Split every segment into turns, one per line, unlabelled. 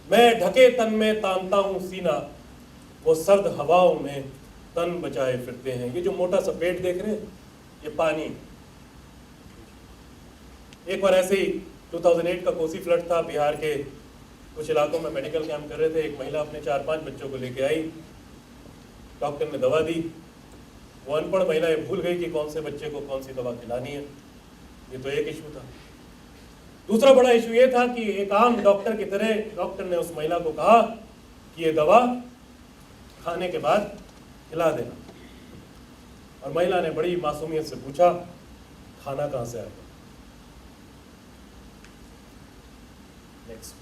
मैं ढके तन में तानता हूँ सीना, वो सर्द हवाओं में तन बचाए फिरते हैं। ये जो मोटा सा पेट देख रहे हैं, ये पानी। एक बार ऐसे ही 2008 का कोसी फ्लड था, बिहार के कुछ इलाकों में मेडिकल कैंप कर रहे थे। एक महिला अपने 4-5 बच्चों को लेके आई, डॉक्टर ने दवा दी। वो अनपढ़ महिला ये भूल गई कि कौन से बच्चे को कौन सी दवा खिलानी है। ये तो एक इशू था। दूसरा बड़ा इशू ये था कि एक आम डॉक्टर की तरह डॉक्टर ने उस महिला को कहा कि ये दवा खाने के बाद खिला देना। और महिला ने बड़ी मासूमियत से पूछा, खाना कहाँ से आएगा? नेक्स्ट।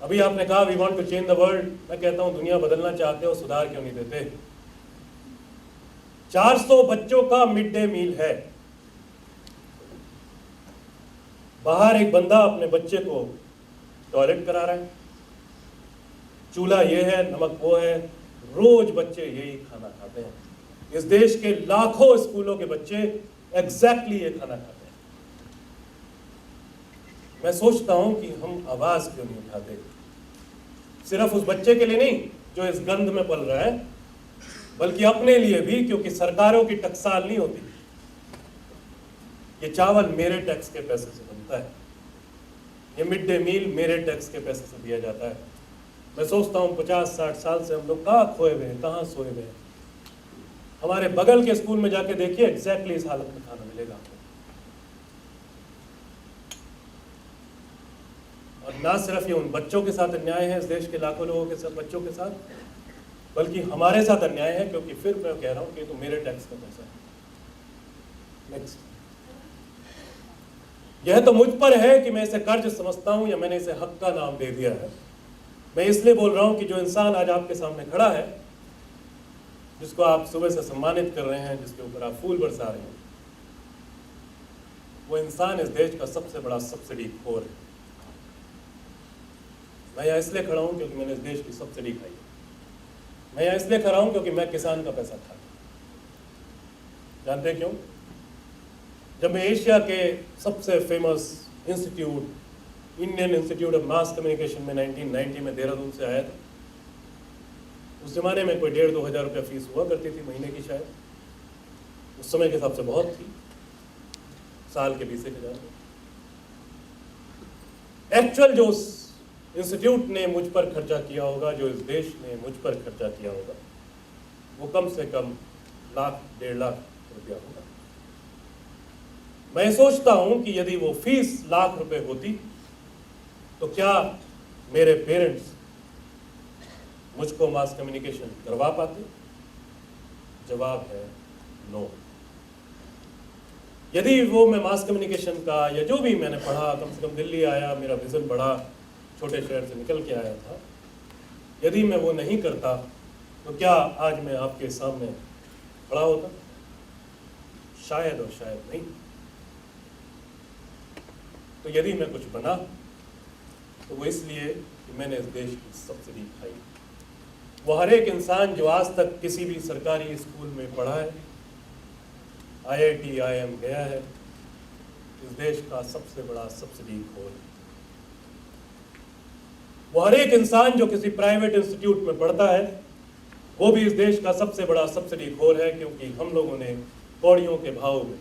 अभी आपने कहा we want to change the world. मैं कहता हूं दुनिया बदलना चाहते हो, सुधार क्यों नहीं देते? 400 बच्चों का मिड डे मील है। बाहर एक बंदा अपने बच्चे को टॉयलेट करा रहा है, चूल्हा ये है, नमक वो है, रोज बच्चे यही खाना खाते हैं। इस देश के लाखों स्कूलों के बच्चे एग्जैक्टली ये खाना खाते हैं। मैं सोचता हूं कि हम आवाज क्यों नहीं उठाते, सिर्फ उस बच्चे के लिए नहीं जो इस गंध में पल रहा है, बल्कि अपने लिए भी, क्योंकि सरकारों की टकसाल नहीं होती। ये चावल मेरे टैक्स के पैसे से बनता है, ये मिड डे मील मेरे टैक्स के पैसे से दिया जाता है। मैं सोचता हूँ 50-60 साल से हम लोग कहाँ खोए हुए हैं, कहाँ सोए हुए हैं। हमारे बगल के स्कूल में जाके देखिए, एग्जैक्टली इस हालत में खाना मिलेगा आपको। और ना सिर्फ ये उन बच्चों के साथ अन्याय है, इस देश के लाखों लोगों के साथ, बच्चों के साथ, बल्कि हमारे साथ अन्याय है, क्योंकि फिर मैं कह रहा हूँ कि तो मेरे टैक्स का पैसा है। नेक्स्ट। यह तो मुझ पर है कि मैं इसे कर्ज समझता हूं या मैंने इसे हक का नाम दे दिया है। मैं इसलिए बोल रहा हूं कि जो इंसान आज आपके सामने खड़ा है, जिसको आप सुबह से सम्मानित कर रहे हैं, जिसके ऊपर आप फूल बरसा रहे हैं, वो इंसान इस देश का सबसे बड़ा सब्सिडी खोर है। मैं यहाँ इसलिए खड़ा हूं क्योंकि मैंने इस देश की सब्सिडी खाई है। मैं यहाँ इसलिए खड़ा हूं क्योंकि मैं किसान का पैसा खाता। जानते हैं क्यों? जब मैं एशिया के सबसे famous institute, Indian institute of mass communication में 1990 में देहरादून से आया था, उस जमाने में कोई 1,500-2 हज़ार रुपया फीस हुआ करती थी महीने की, शायद उस समय के हिसाब से बहुत थी, साल के 20 हज़ार। एक्चुअल जो उस इंस्टीट्यूट ने मुझ पर खर्चा किया होगा, जो इस देश ने मुझ पर खर्चा किया होगा, वो कम से कम 1,00,000-1.5 लाख रुपया होगा। मैं सोचता हूं कि यदि वो फीस 1,00,000 रुपए होती तो क्या मेरे पेरेंट्स मुझको मास कम्युनिकेशन करवा पाते? जवाब है नो। यदि वो मैं मास कम्युनिकेशन का या जो भी मैंने पढ़ा, कम से कम दिल्ली आया, मेरा विजन बढ़ा, छोटे शहर से निकल के आया था, यदि मैं वो नहीं करता तो क्या आज मैं आपके सामने खड़ा होता? शायद और शायद नहीं। तो यदि मैं कुछ बना तो वो इसलिए कि मैंने इस देश की सब्सिडी खाई। वो हर एक इंसान जो आज तक किसी भी सरकारी स्कूल में पढ़ा है, IIT, IIM गया है, इस देश का सबसे बड़ा सब्सिडी खोर है। वो हर एक इंसान जो किसी प्राइवेट इंस्टीट्यूट में पढ़ता है, वो भी इस देश का सबसे बड़ा सब्सिडी खोर है, क्योंकि हम लोगों ने कौड़ियों के भाव में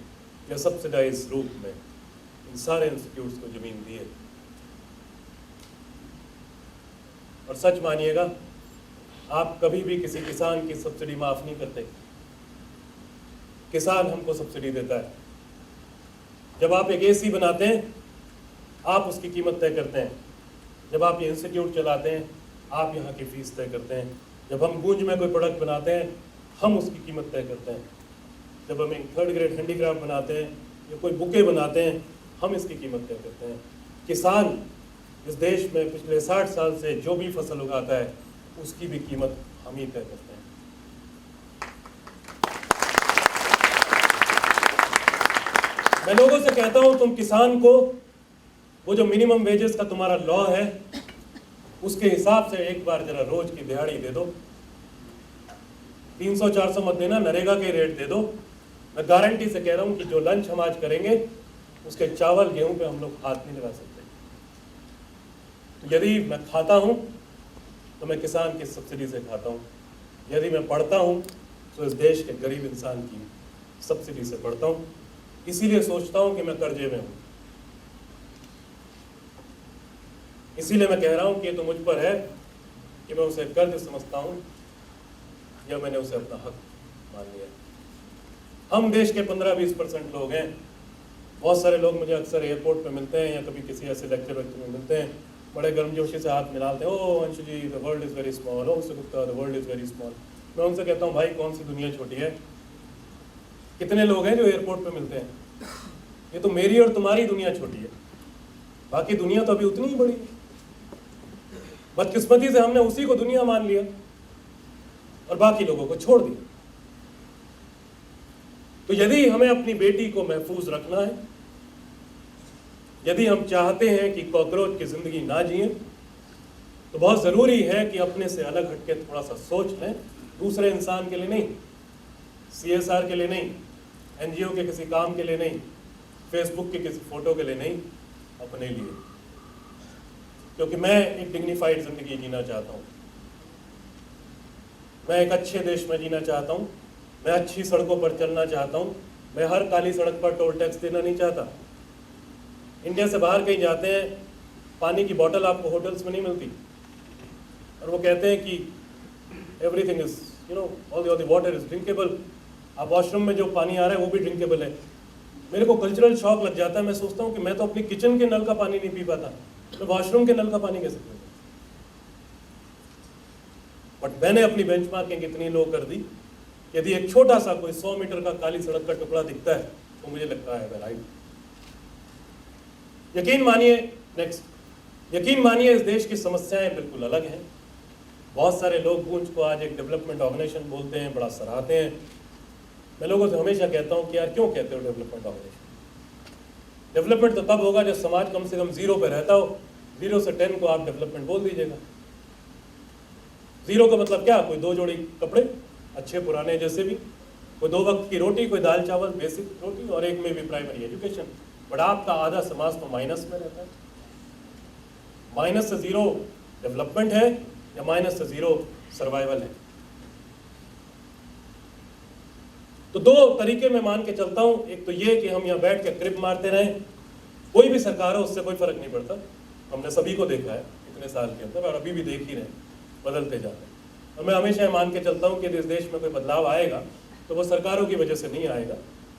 या सब्सिडाइज रूप में इन सारे इंस्टीट्यूट्स को जमीन दी है। और सच मानिएगा, आप कभी भी किसी किसान की सब्सिडी माफ नहीं करते। किसान हमको सब्सिडी देता है। जब आप एक AC बनाते हैं, आप उसकी कीमत तय करते हैं। जब आप ये इंस्टीट्यूट चलाते हैं, आप यहाँ की फीस तय करते हैं। जब हम गूंज में कोई प्रोडक्ट बनाते हैं, हम उसकी कीमत तय करते हैं। जब हम एक 3rd ग्रेड हैंडीक्राफ्ट बनाते हैं या कोई बुके बनाते हैं, हम इसकी कीमत तय करते हैं। किसान इस देश में पिछले 60 साल से जो भी फसल उगाता है, उसकी भी कीमत हम ही तय करते हैं। मैं लोगों से कहता हूं, तुम किसान को वो जो मिनिमम वेजेस का तुम्हारा लॉ है, उसके हिसाब से एक बार जरा रोज की दिहाड़ी दे दो। 300-400 मत देना, नरेगा के रेट दे दो। मैं गारंटी से कह रहा हूं कि जो लंच हम आज करेंगे, उसके चावल गेहूं पे हम लोग हाथ नहीं लगा सकते। तो यदि मैं खाता हूँ तो मैं किसान की सब्सिडी से खाता हूँ, यदि मैं पढ़ता हूँ तो इस देश के गरीब इंसान की सब्सिडी से पढ़ता हूँ। इसीलिए सोचता हूँ कि मैं कर्जे में हूँ, इसीलिए मैं कह रहा हूँ कि ये तो मुझ पर है कि मैं उसे कर्ज समझता हूँ या मैंने उसे अपना हक मान लिया। हम देश के 15-20% लोग हैं। बहुत सारे लोग मुझे अक्सर एयरपोर्ट पे मिलते हैं या कभी किसी ऐसे लेक्चर वेक्चर में मिलते हैं, बड़े गर्मजोशी से हाथ मिलाते हैं, ओ Anshu ji the world is very small, ओ Sugupta the world is very small. मैं उनसे कहता हूँ भाई कौन सी दुनिया छोटी है? कितने लोग हैं जो एयरपोर्ट पे मिलते हैं? ये तो मेरी और तुम्हारी दुनिया छोटी है, बाकी दुनिया तो अभी उतनी ही बड़ी है। बदकिस्मती से हमने उसी को दुनिया मान लिया और बाकी लोगों को छोड़ दिया। तो यदि हमें अपनी बेटी को महफूज रखना है, यदि हम चाहते हैं कि कॉकरोच की जिंदगी ना जिए, तो बहुत जरूरी है कि अपने से अलग हटके थोड़ा सा सोच लें, दूसरे इंसान के लिए नहीं, CSR के लिए नहीं, NGO के किसी काम के लिए नहीं, फेसबुक के किसी फोटो के लिए नहीं, अपने लिए। क्योंकि मैं एक डिग्निफाइड जिंदगी जीना चाहता हूँ, मैं एक अच्छे देश में जीना चाहता हूँ, मैं अच्छी सड़कों पर चलना चाहता हूँ, मैं हर काली सड़क पर टोल टैक्स देना नहीं चाहता। इंडिया से बाहर कहीं जाते हैं, पानी की बोतल आपको होटल्स में नहीं मिलती और वो कहते हैं कि everything is all the water is drinkable. आप वॉशरूम में जो पानी आ रहा है वो भी ड्रिंकेबल है। मेरे को कल्चरल शॉक लग जाता है, मैं सोचता हूँ कि मैं तो अपनी किचन के नल का पानी नहीं पी पाता, तो वॉशरूम के नल का पानी कैसे पीऊंगा? बट मैंने अपनी बेंचमार्किंग इतनी लो कर दी, यदि एक छोटा सा कोई 100 मीटर का काली सड़क का टुकड़ा दिखता है तो मुझे लगता है राइट। यकीन मानिए, यकीन मानिए इस देश की समस्याएं बिल्कुल अलग हैं। बहुत सारे लोग गूंज को आज एक डेवलपमेंट ऑर्गेनाइजेशन बोलते हैं, बड़ा सराहते हैं। मैं लोगों से हमेशा कहता हूं कि यार क्यों कहते हो डेवलपमेंट ऑर्गेनाइजेशन? डेवलपमेंट तो तब होगा जब समाज कम से कम 0 पे रहता हो। 0 से 10 को आप डेवलपमेंट बोल दीजिएगा। 0 का मतलब क्या? कोई 2 जोड़ी कपड़े अच्छे पुराने जैसे भी, कोई 2 वक्त की रोटी, कोई दाल चावल बेसिक रोटी, और एक में भी प्राइमरी एजुकेशन। बट आपका आधा समाज तो माइनस में रहता है। -से 0 डेवलपमेंट है या -से 0 सर्वाइवल है? तो 2 तरीके मैं मान के चलता हूं। एक तो ये कि हम यहाँ बैठ के क्रिप मारते रहें, कोई भी सरकार हो उससे कोई फर्क नहीं पड़ता। हमने सभी को देखा है इतने साल के अंदर, और अभी भी देख ही रहे, बदलते जा रहे हैं। और मैं हमेशा मान के चलता हूं कि इस देश में कोई बदलाव आएगा तो वो सरकारों की वजह से नहीं आएगा।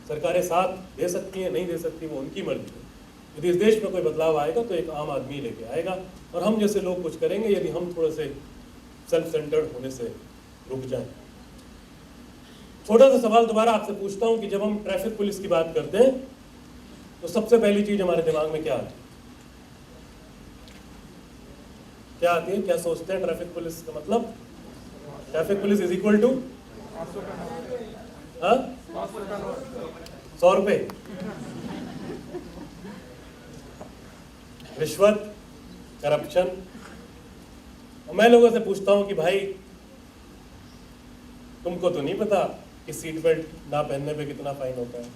सरकारें साथ दे सकती हैं, नहीं दे सकती, वो उनकी मर्जी है। यदि इस देश में कोई बदलाव आएगा तो एक आम आदमी लेके आएगा, और हम जैसे लोग कुछ करेंगे यदि हम थोड़े से सेल्फ सेंटर्ड होने से रुक जाएं। छोटा सा सवाल दोबारा आपसे पूछता हूं कि जब हम ट्रैफिक पुलिस की बात करते हैं तो सबसे पहली चीज हमारे दिमाग में क्या आती है? क्या आती है? क्या सोचते हैं ट्रैफिक पुलिस का मतलब? Traffic police is equal to 100 रुपए, रिश्वत, करप्शन। और मैं लोगों से पूछता हूं कि भाई तुमको तो नहीं पता कि सीट बेल्ट ना पहनने पे कितना फाइन होता है?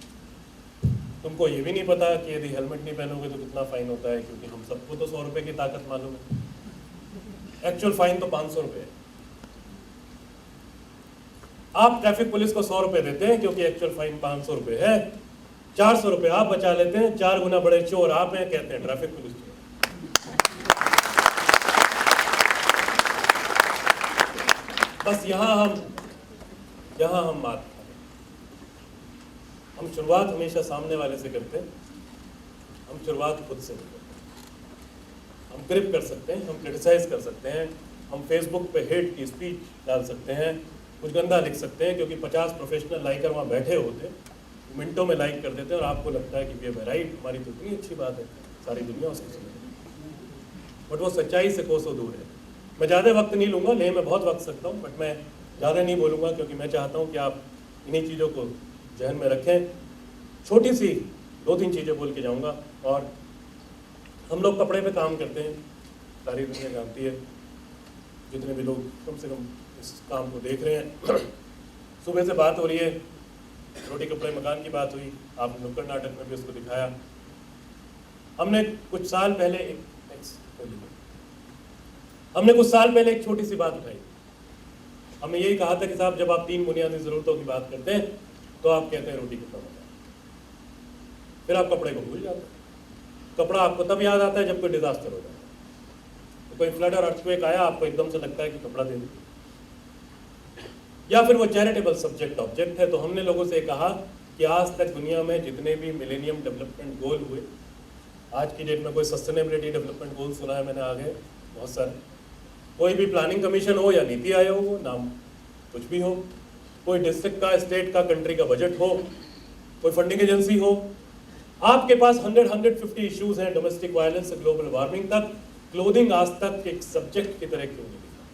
तुमको ये भी नहीं पता कि यदि हेलमेट नहीं पहनोगे तो कितना फाइन होता है? क्योंकि हम सबको तो 100 रुपए की ताकत मालूम है। एक्चुअल फाइन तो 500 रुपए है। आप ट्रैफिक पुलिस को 100 रुपए देते हैं क्योंकि एक्चुअल फाइन 500 रुपए है। 400 रुपए आप बचा लेते हैं। 4 गुना बड़े चोर आप हैं, कहते हैं ट्रैफिक पुलिस चोर। बस यहां हम बात करें। हम शुरुआत हमेशा सामने वाले से करते हैं, हम शुरुआत खुद से करते हैं। हम क्रिप कर सकते हैं, हम क्रिटिसाइज कर सकते हैं, हम फेसबुक पे हेट की स्पीच डाल सकते हैं, कुछ गंदा लिख सकते हैं, क्योंकि 50 प्रोफेशनल लाइकर वहाँ बैठे होते, मिनटों में लाइक कर देते हैं, और आपको लगता है कि ये राइट, हमारी तो इतनी अच्छी बात है, सारी दुनिया उसको सुने। बट वो सच्चाई से कोसों दूर है। मैं ज़्यादा वक्त नहीं लूँगा, ले मैं बहुत वक्त सकता हूँ, बट मैं ज़्यादा नहीं बोलूँगा, क्योंकि मैं चाहता हूँ कि आप इन्हीं चीज़ों को जहन में रखें। छोटी सी 2-3 चीज़ें बोल के जाऊँगा। और हम लोग कपड़े पे काम करते हैं, सारी दुनिया जानती है, जितने भी लोग कम से कम इस काम को देख रहे हैं। सुबह से बात हो रही है, रोटी कपड़े मकान की बात हुई, आपने नुक्कड़ नाटक में भी उसको दिखाया। हमने कुछ साल पहले हमने कुछ साल पहले एक छोटी सी बात उठाई। हमने यही कहा था कि साहब जब आप 3 बुनियादी ज़रूरतों की बात करते हैं तो आप कहते हैं रोटी कितना बना, फिर आप कपड़े को भूल जाते हैं। कपड़ा आपको तब याद आता है जब कोई डिजास्टर हो जाता है, तो कोई फ्लड और अर्थक्वेक आया, आपको एकदम से लगता है कि कपड़ा दे दो, या फिर वो चैरिटेबल सब्जेक्ट ऑब्जेक्ट है। तो हमने लोगों से कहा कि आज तक दुनिया में जितने भी मिलेनियम डेवलपमेंट गोल हुए, आज की डेट में कोई सस्टेनेबिलिटी डेवलपमेंट गोल सुना है मैंने आगे बहुत सारे, कोई भी प्लानिंग कमीशन हो या नीति आयोग हो, नाम कुछ भी हो, कोई डिस्ट्रिक्ट का, स्टेट का, कंट्री का बजट हो, कोई फंडिंग एजेंसी हो, आपके पास 100-150 इश्यूज हैं, डोमेस्टिक वायलेंस से ग्लोबल वार्मिंग तक, क्लोथिंग आज तक एक सब्जेक्ट की तरह क्यों नहीं दिखा,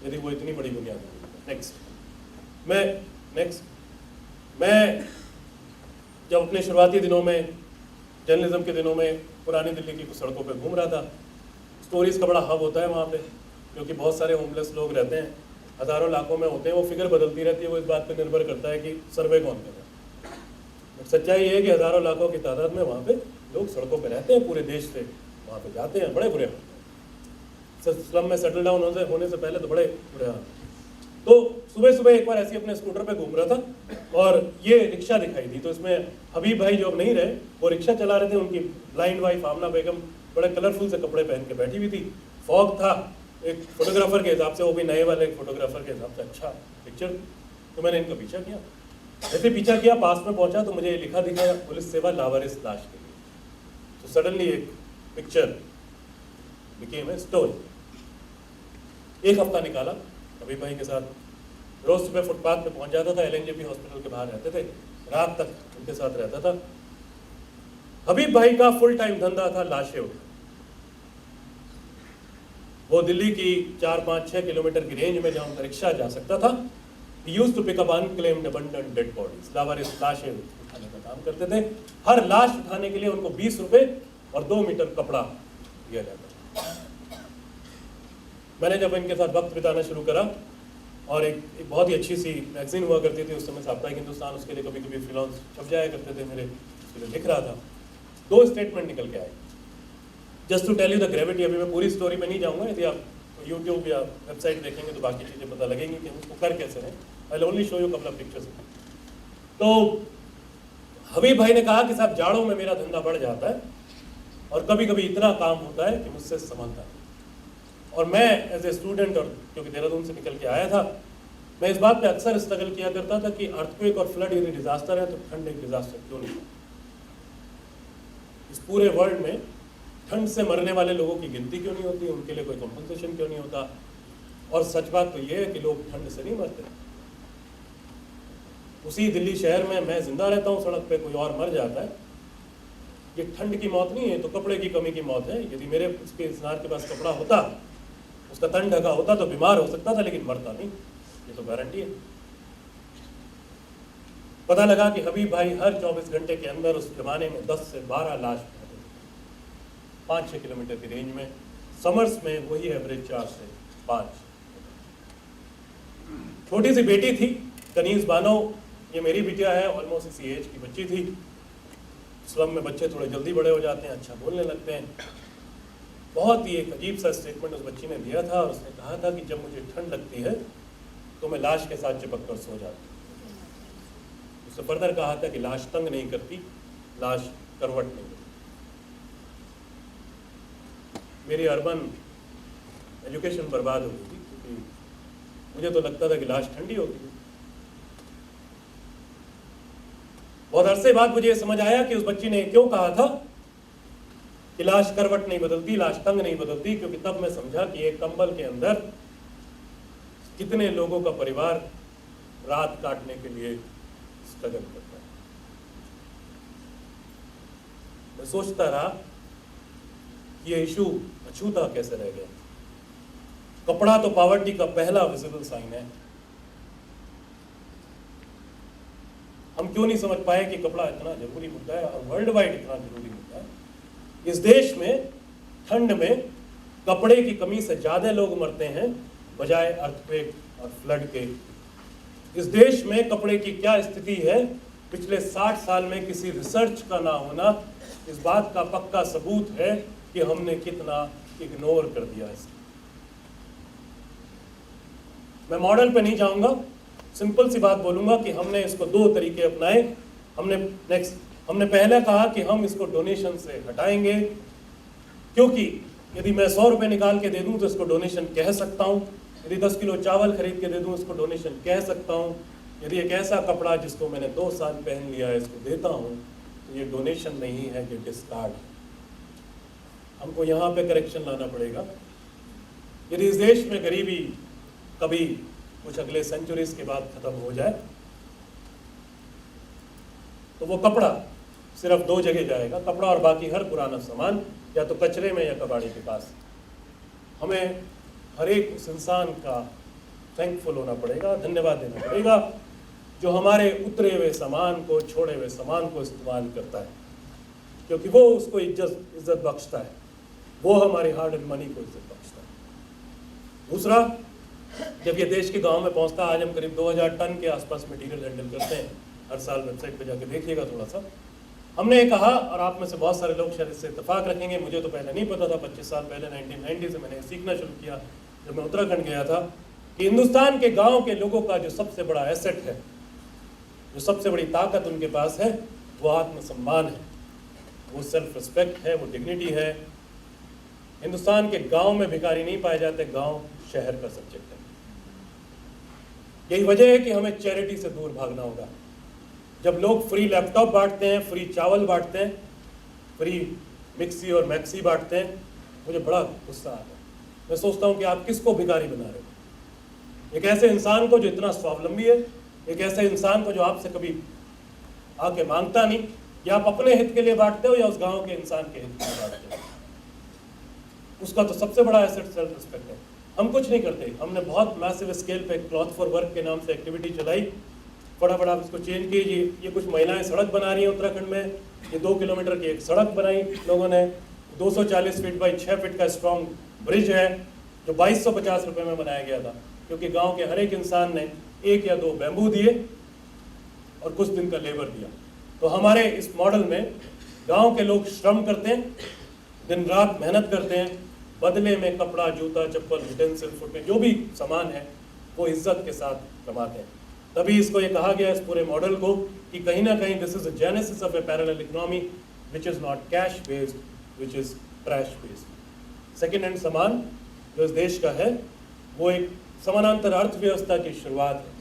यदि वो इतनी बड़ी बुनियाद है। नेक्स्ट मैं जब अपने शुरुआती दिनों में, जर्नलिज्म के दिनों में, पुरानी दिल्ली की कुछ सड़कों पे घूम रहा था, स्टोरीज का बड़ा हब होता है वहाँ पे, क्योंकि बहुत सारे होमलेस लोग रहते हैं, हज़ारों लाखों में होते हैं, वो फिगर बदलती रहती है, वो इस बात पे निर्भर करता है कि सर्वे कौन कर रहा है। सच्चाई ये है कि हज़ारों लाखों की तादाद में वहाँ पे लोग सड़कों पे रहते हैं, पूरे देश से वहाँ पे जाते हैं, बड़े बुरे हाल, स्लम में सेटल डाउन होने से पहले तो बड़े बुरे हाल। तो सुबह सुबह एक बार ऐसे अपने स्कूटर पे घूम रहा था और ये रिक्शा दिखाई दी, तो इसमें हबीब भाई जो अब नहीं रहे, वो रिक्शा चला रहे थे, उनकी ब्लाइंड वाइफ आमना बेगम बड़े कलरफुल से कपड़े पहन के बैठी हुई थी, फॉग था, एक फोटोग्राफर के हिसाब से, वो भी नए वाले फोटोग्राफर के हिसाब से अच्छा पिक्चर। तो मैंने इनका पीछा किया, ऐसे पीछा किया, पास में पहुंचा तो मुझे ये लिखा दिखा, पुलिस सेवा लावारिस लाश के लिए। तो सडनली एक पिक्चर बिकेम ए स्टोरी। एक हफ्ता निकाला हबीब भाई के साथ, रोज सुबह फुटपाथ पे पहुंच जाता था, LNJP हॉस्पिटल के बाहर रहते थे, रात तक उनके साथ रहता था। हबीब भाई का फुल टाइम धंधा था लाशें उठाना। वो दिल्ली की 4-5-6 किलोमीटर की रेंज में जहां उनका रिक्शा जा सकता था, he used to pick up unclaimed abandoned dead bodies, लावारिस लाशें उठाने का काम करते थे। हर लाश उठाने के लिए उनको 20 रुपए और 2 मीटर कपड़ा दिया जाता था। मैंने जब इनके साथ वक्त बिताना शुरू करा, और एक बहुत ही अच्छी सी मैगजीन हुआ करती थी उस समय, साप्ताहिक हिंदुस्तान, उसके लिए कभी कभी फ्रीलांस छप जाया करते थे मेरे, उसके लिए लिख रहा था। 2 स्टेटमेंट निकल के आए, just to tell you the gravity. अभी मैं पूरी स्टोरी में नहीं जाऊंगा, यदि आप यूट्यूब या वेबसाइट देखेंगे तो बाकी चीज़ें पता लगेंगी कि हम उसको कर कैसे हैं। I will only show you couple of pictures. तो हबीब भाई ने कहा कि साहब जाड़ों में मेरा धंधा बढ़ जाता है और कभी कभी इतना काम होता है कि मुझसे संभलता है, और मैं एज ए स्टूडेंट, और क्योंकि देहरादून से निकल के आया था, मैं इस बात पे अक्सर स्ट्रगल किया करता था कि अर्थक्वेक और फ्लड यदि डिजास्टर है तो ठंड एक डिजास्टर क्यों नहीं? इस पूरे वर्ल्ड में ठंड से मरने वाले लोगों की गिनती क्यों नहीं होती, उनके लिए कोई कॉम्पनसेशन क्यों नहीं होता? और सच बात तो ये है कि लोग ठंड से नहीं मरते। उसी दिल्ली शहर में मैं जिंदा रहता हूँ, सड़क पे कोई और मर जाता है, ये ठंड की मौत नहीं है, तो कपड़े की कमी की मौत है। यदि मेरे उसके इंसान के पास कपड़ा होता, उसका तन ढका होता, तो बीमार हो सकता था, लेकिन मरता नहीं, ये तो गारंटी है। पता लगा कि हबीब भाई हर 24 घंटे के अंदर उस जमाने में 10 से 12 लाश 5-6 किलोमीटर की रेंज में, समर्स में वही एवरेज 4 से 5। छोटी सी बेटी थी कनीज बानो, ये मेरी बिटिया है, ऑलमोस्ट इसी एज की बच्ची थी। स्लम में बच्चे थोड़े जल्दी बड़े हो जाते हैं, अच्छा बोलने लगते हैं। बहुत ही एक अजीब सा स्टेटमेंट उस बच्ची ने दिया था, और उसने कहा था कि जब मुझे ठंड लगती है तो मैं लाश के साथ चिपक कर सो जाती हूँ। उसने फर्दर कहा था कि लाश तंग नहीं करती, लाश करवट नहीं करती। मेरी अर्बन एजुकेशन बर्बाद हो गई थी, क्योंकि मुझे तो लगता था कि लाश ठंडी होती है। बहुत अरसे बाद मुझे समझ आया कि उस बच्ची ने क्यों कहा था कि लाश करवट नहीं बदलती, लाश तंग नहीं बदलती, क्योंकि तब मैं समझा कि एक कंबल के अंदर कितने लोगों का परिवार रात काटने के लिए स्ट्रगल करता है। मैं सोचता रहा ये इशू अछूता कैसे रह गया। कपड़ा तो पॉवर्टी का पहला विजिबल साइन है। हम क्यों नहीं समझ पाए कि कपड़ा इतना जरूरी मुद्दा है और वर्ल्ड वाइड इतना जरूरी मुद्दा है। इस देश में ठंड में कपड़े की कमी से ज्यादा लोग मरते हैं बजाय अर्थक्वेक और फ्लड के। इस देश में कपड़े की क्या स्थिति है, पिछले 60 साल में किसी रिसर्च का ना होना इस बात का पक्का सबूत है कि हमने कितना इग्नोर कर दिया इसको। मैं मॉडल पे नहीं जाऊंगा, सिंपल सी बात बोलूंगा कि हमने इसको दो तरीके अपनाए। हमने पहले कहा कि हम इसको डोनेशन से हटाएंगे, क्योंकि यदि मैं 100 रुपये निकाल के दे दूं तो इसको डोनेशन कह सकता हूं, यदि 10 किलो चावल खरीद के दे दूं इसको डोनेशन कह सकता हूं, यदि एक ऐसा कपड़ा जिसको मैंने 2 साल पहन लिया है इसको देता हूं तो ये डोनेशन नहीं है, ये डिस्कार्ड है। हमको यहाँ पे करेक्शन लाना पड़ेगा। यदि इस देश में गरीबी कभी कुछ अगले सेंचुरीज के बाद खत्म हो जाए तो वो कपड़ा सिर्फ 2 जगह जाएगा, कपड़ा और बाकी हर पुराना सामान, या तो कचरे में या कबाड़ी के पास। हमें हर एक उस इंसान का थैंकफुल होना पड़ेगा, धन्यवाद देना पड़ेगा जो हमारे उतरे हुए सामान को, छोड़े हुए सामान को इस्तेमाल करता है, क्योंकि वो उसको इज्जत बख्शता है, वो हमारे हार्ड एंड मनी को इज्जत बख्शता है। दूसरा, जब ये देश के गांव में पहुंचता है, आज हम करीब 2000 टन के आसपास मटेरियल हैंडल करते हैं, हर साल वेबसाइट पे जाके देखिएगा थोड़ा सा। हमने ये कहा, और आप में से बहुत सारे लोग शायद इससे इत्तेफाक रखेंगे, मुझे तो पहले नहीं पता था, 25 साल पहले 1990 से मैंने सीखना शुरू किया जब मैं उत्तराखंड गया था, कि हिंदुस्तान के गाँव के लोगों का जो सबसे बड़ा एसेट है, जो सबसे बड़ी ताकत उनके पास है, वो आत्मसम्मान है, वो सेल्फ रिस्पेक्ट है, वो डिग्निटी है। हिंदुस्तान के गांव में भिखारी नहीं पाए जाते, गांव शहर का सब्जेक्ट है। यही वजह है कि हमें चैरिटी से दूर भागना होगा। जब लोग फ्री लैपटॉप बांटते हैं, फ्री चावल बांटते हैं, फ्री मिक्सी और मैक्सी बांटते हैं, मुझे बड़ा गुस्सा आता है। मैं सोचता हूं कि आप किसको भिखारी बना रहे हो? एक ऐसे इंसान को जो इतना स्वावलंबी है, एक ऐसे इंसान को जो आपसे कभी आके मांगता नहीं, या आप अपने हित के लिए बांटते हो या उस गांव के इंसान के हित के लिए बांटते हो? उसका तो सबसे बड़ा एसेट सेल्फ रिस्पेक्ट है। हम कुछ नहीं करते। हमने बहुत मैसिव स्केल पे क्लॉथ फॉर वर्क के नाम से एक्टिविटी चलाई, फटाफट आप इसको चेंज कीजिए। ये कुछ महिलाएं सड़क बना रही हैं उत्तराखंड में, ये 2 किलोमीटर की एक सड़क बनाई लोगों ने, 240 फीट बाई 6 फीट का स्ट्रॉन्ग ब्रिज है जो 2250 रुपये में बनाया गया था, क्योंकि गांव के हर एक इंसान ने 1 या 2 बैम्बू दिए और कुछ दिन का लेबर दिया। तो हमारे इस मॉडल में गांव के लोग श्रम करते हैं, दिन रात मेहनत करते हैं, बदले में कपड़ा, जूता, चप्पल, यूटेंसिल, फुटवेयर, जो भी सामान है वो इज्जत के साथ कमाते हैं। तभी इसको ये कहा गया इस पूरे मॉडल को कि कहीं ना कहीं this is a genesis of A parallel economy which is not cash based, which is trash based. Second hand सामान जो इस देश का है वो एक समानांतर अर्थव्यवस्था की शुरुआत है,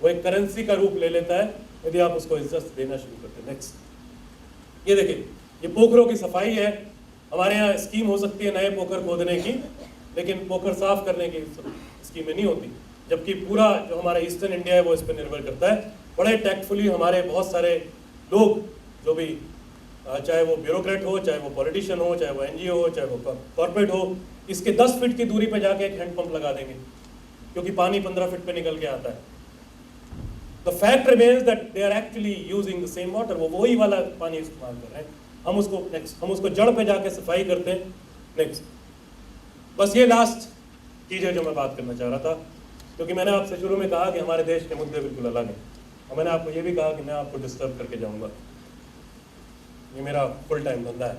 वो एक करेंसी का रूप ले लेता है यदि आप उसको इज्जत देना शुरू करते हैं। नेक्स्ट, ये देखिए, ये पोखरों की सफाई है। हमारे यहाँ स्कीम हो सकती है नए पोखर खोदने की, लेकिन पोखर साफ करने की स्कीमें नहीं होती, जबकि पूरा जो हमारा ईस्टर्न इंडिया है वो इस पर निर्भर करता है। बड़े टैक्टफुली हमारे बहुत सारे लोग, जो भी चाहे वो ब्यूरोक्रेट हो, चाहे वो पॉलिटिशियन हो, चाहे वो एनजीओ हो, चाहे वो कॉर्पोरेट हो, इसके 10 फीट की दूरी पे जाके एक हैंडपंप लगा देंगे, क्योंकि पानी 15 फीट पे निकल के आता है। The fact remains that they are actually using the same water, वो वही वाला पानी इस्तेमाल कर रहे हैं। हम उसको जड़ पे जाके सफाई करते हैं। नेक्स्ट, बस ये लास्ट चीज़ है जो मैं बात करना चाह रहा था, क्योंकि मैंने आपसे शुरू में कहा कि हमारे देश के मुद्दे बिल्कुल अलग हैं, और मैंने आपको ये भी कहा कि मैं आपको डिस्टर्ब करके जाऊंगा, ये मेरा फुल टाइम धंधा है।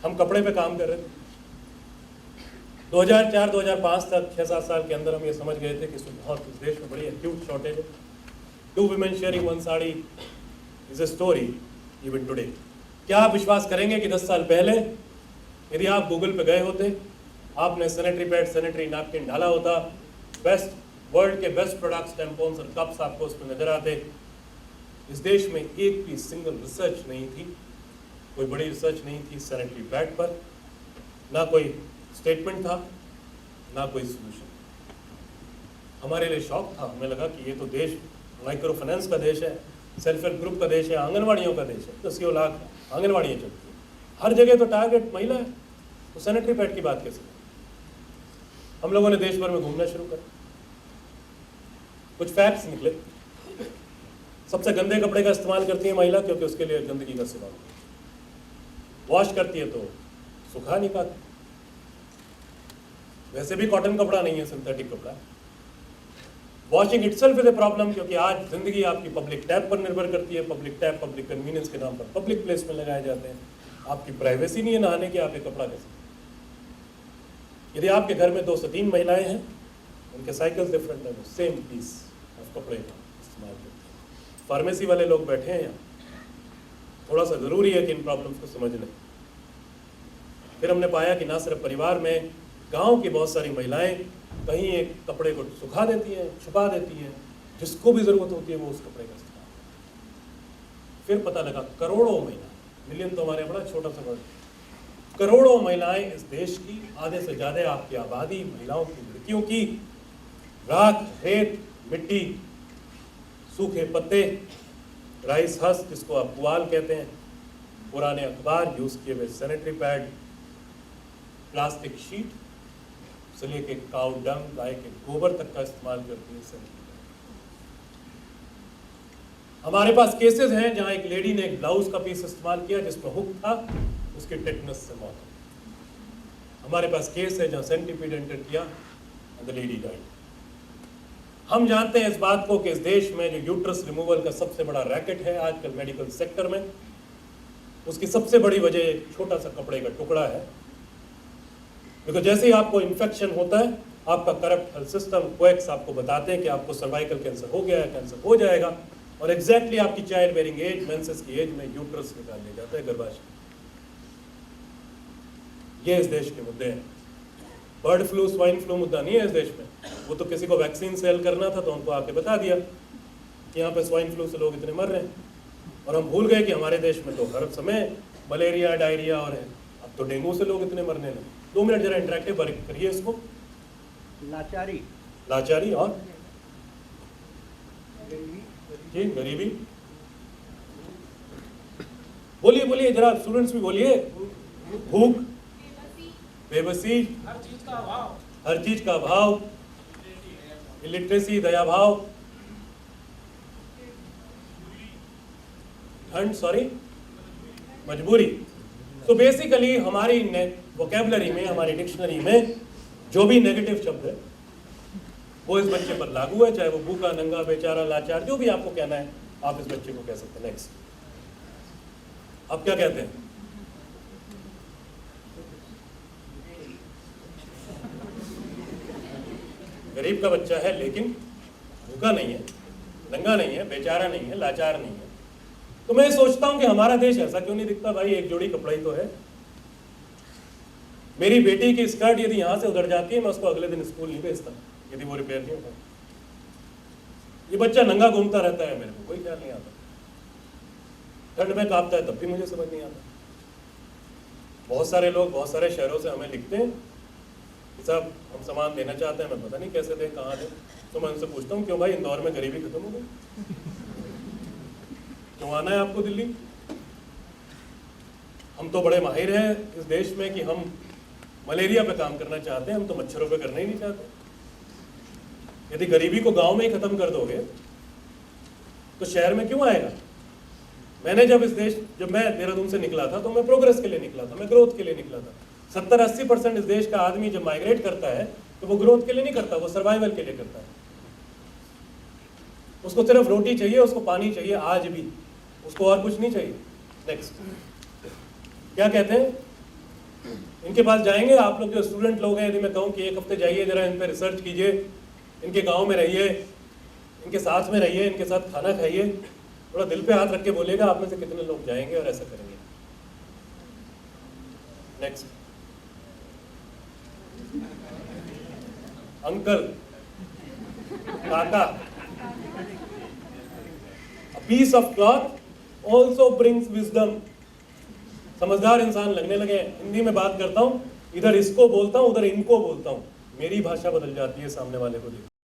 हम कपड़े पे काम कर रहे थे 2004-2005 तक, 6-7 साल के अंदर हम ये समझ गए थे कि इस देश में बड़ी एक्यूट शॉर्टेज है। 2 women sharing 1 sari is a story even today. क्या आप विश्वास करेंगे कि 10 साल पहले यदि आप गूगल पे गए होते, आपने सैनिटरी पैड, सैनिटरी नैपकिन डाला होता, बेस्ट वर्ल्ड के बेस्ट प्रोडक्ट्स, टैम्पॉन्स और कप्स आपको उसमें नजर आते। इस देश में एक भी सिंगल रिसर्च नहीं थी, कोई बड़ी रिसर्च नहीं थी सैनिटरी पैड पर, ना कोई स्टेटमेंट था, ना कोई सोल्यूशन। हमारे लिए शौक था, हमें लगा कि ये तो देश माइक्रो फाइनेंस का देश है, सेल्फ हेल्प ग्रुप का देश है, आंगनवाड़ियों का देश है, 10 लाख आंगनवाड़ियाँ चलती हैं, हर जगह तो टारगेट महिला है, तो सैनिटरी पैड की बात कैसे? हम लोगों ने देश भर में घूमना शुरू करा, कुछ फैक्ट्स निकले। सबसे गंदे कपड़े का इस्तेमाल करती है महिला, क्योंकि उसके लिए गंदगी का सिवा वॉश करती है तो सुखा नहीं पाती। वैसे भी कॉटन कपड़ा नहीं है, सिंथेटिक कपड़ा। Washing itself is a problem, क्योंकि आज जिंदगी आपकी पब्लिक टैप पर निर्भर करती है। पब्लिक टैप पब्लिक कन्वीनियंस के नाम पर पब्लिक प्लेस में लगाए जाते हैं। आपकी प्राइवेसी नहीं है नहाने की, आप एक कपड़ा कैसे। यदि आपके घर में 2 से 3 महिलाएं हैं, उनके साइकिल्स डिफरेंट है, सेम पीस ऑफ कपड़े का इस्तेमाल करते हैं। फार्मेसी वाले लोग बैठे हैं यहाँ, थोड़ा सा ज़रूरी है कि इन प्रॉब्लम्स को समझ लें। फिर हमने पाया कि ना सिर्फ परिवार में, गांव की बहुत सारी महिलाएं कहीं एक कपड़े को सुखा देती हैं, छुपा देती हैं, जिसको भी ज़रूरत होती है वो उस कपड़े का इस्तेमाल। फिर पता लगा करोड़ों महिला, मिलियन तो हमारे बड़ा छोटा सा वर्ड, करोड़ों महिलाएं इस देश की, आधे से ज़्यादा आपकी आबादी महिलाओं की, लड़कियों की, राख, रेत, मिट्टी, सूखे पत्ते, राइस हस्क जिसको आप पुआल कहते हैं, पुराने अखबार, यूज़ किए हुए सैनिटरी पैड, प्लास्टिक शीट से लेके काऊ डंग, गाय के गोबर तक का इस्तेमाल करती है सैनिटरी पैड। हमारे पास केसेस हैं जहां एक लेडी ने एक ब्लाउज का पीस इस्तेमाल किया जिसमें हुक था, उसकी टेटनस से मौत हो। हमारे पास केस है जहां सेंटीपीड एंटर किया एंड द लेडी डाइड। हम जानते हैं इस बात को कि इस देश में जो यूट्रस रिमूवल का सबसे बड़ा रैकेट है आजकल मेडिकल सेक्टर में, उसकी सबसे बड़ी वजह एक छोटा सा कपड़े का टुकड़ा है। बिकॉज जैसे ही आपको इन्फेक्शन होता है, आपका करप्ट हेल्थ सिस्टम क्वेक्स आपको बताते हैं कि आपको सर्वाइकल कैंसर हो गया है, कैंसर हो जाएगा, और एग्जैक्टली आपकी चाइल्ड बेयरिंग एज, मेंसेस की एज में यूट्रस निकाल लिया जाता है, गर्भाशय। ये इस देश के मुद्दे हैं। बर्ड फ्लू, स्वाइन फ्लू मुद्दा नहीं है इस देश में। वो तो किसी को वैक्सीन सेल करना था तो उनको आके बता दिया कि यहाँ पे स्वाइन फ्लू से लोग इतने मर रहे हैं, और हम भूल गए कि हमारे देश में तो हर समय मलेरिया, डायरिया और है, अब तो डेंगू से लोग इतने मरने लगे। 2 मिनट जरा इंटरेक्टिव करिए इसको।
लाचारी,
लाचारी और जी गरीबी। बोलिए बोलिए जरा, स्टूडेंट्स भी बोलिए। भूख, बेबसी, हर चीज का अभाव, इलिटरेसी, दया भाव, ठंड, सॉरी मजबूरी। तो बेसिकली हमारी वोकैबुलरी में, हमारी डिक्शनरी में जो भी नेगेटिव शब्द है वो इस बच्चे पर लागू है, चाहे वो भूखा, नंगा, बेचारा, लाचार, जो भी आपको कहना है आप इस बच्चे को कह सकते हैं। नेक्स्ट, आप क्या कहते हैं? गरीब का बच्चा है लेकिन भूखा नहीं है, नंगा नहीं है, बेचारा नहीं है, लाचार नहीं है। तो मैं सोचता हूं कि हमारा देश ऐसा क्यों नहीं दिखता भाई, एक जोड़ी कपड़ा ही तो है। मेरी बेटी की स्कर्ट यदि यहां से उधर जाती है, मैं उसको अगले दिन स्कूल नहीं भेजता यदि वो रिपेयर नहीं होता। ये बच्चा नंगा घूमता रहता है, मेरे को कोई ख्याल नहीं आता। ठंड में कांपता है तब भी मुझे समझ नहीं आता। बहुत सारे लोग बहुत सारे शहरों से हमें लिखते हैं कि साहब हम सामान देना चाहते हैं, मैं पता नहीं कैसे दें, कहाँ दें। तो मैं उनसे पूछता हूँ क्यों भाई इंदौर में गरीबी खत्म हो गई, क्यों आना है आपको दिल्ली? हम तो बड़े माहिर हैं इस देश में कि हम मलेरिया पे काम करना चाहते हैं, हम तो मच्छरों पे करना ही नहीं चाहते। यदि गरीबी को गांव में ही खत्म कर दोगे तो शहर में क्यों आएगा? मैंने जब मैं देहरादून से निकला था तो मैं प्रोग्रेस के लिए निकला था, मैं ग्रोथ के लिए निकला था। 70-80% इस देश का आदमी जब माइग्रेट करता है तो वो ग्रोथ के लिए नहीं करता, वो सर्वाइवल के लिए करता है। उसको सिर्फ रोटी चाहिए, उसको पानी चाहिए, आज भी उसको और कुछ नहीं चाहिए। नेक्स्ट, क्या कहते हैं? इनके पास जाएंगे आप लोग जो स्टूडेंट लोग हैं, यदि मैं कहूँ कि 1 हफ्ते जाइए जरा इन पे रिसर्च कीजिए, इनके गांव में रहिए, इनके साथ में रहिए, इनके साथ खाना खाइए, थोड़ा दिल पे हाथ रख के बोलेगा आप में से कितने लोग जाएंगे और ऐसा करेंगे। नेक्स्ट, अंकल, काका, a piece of cloth also brings wisdom। समझदार इंसान लगने लगे। हिंदी में बात करता हूं, इधर इसको बोलता हूं, उधर इनको बोलता हूं, मेरी भाषा बदल जाती है सामने वाले को देख।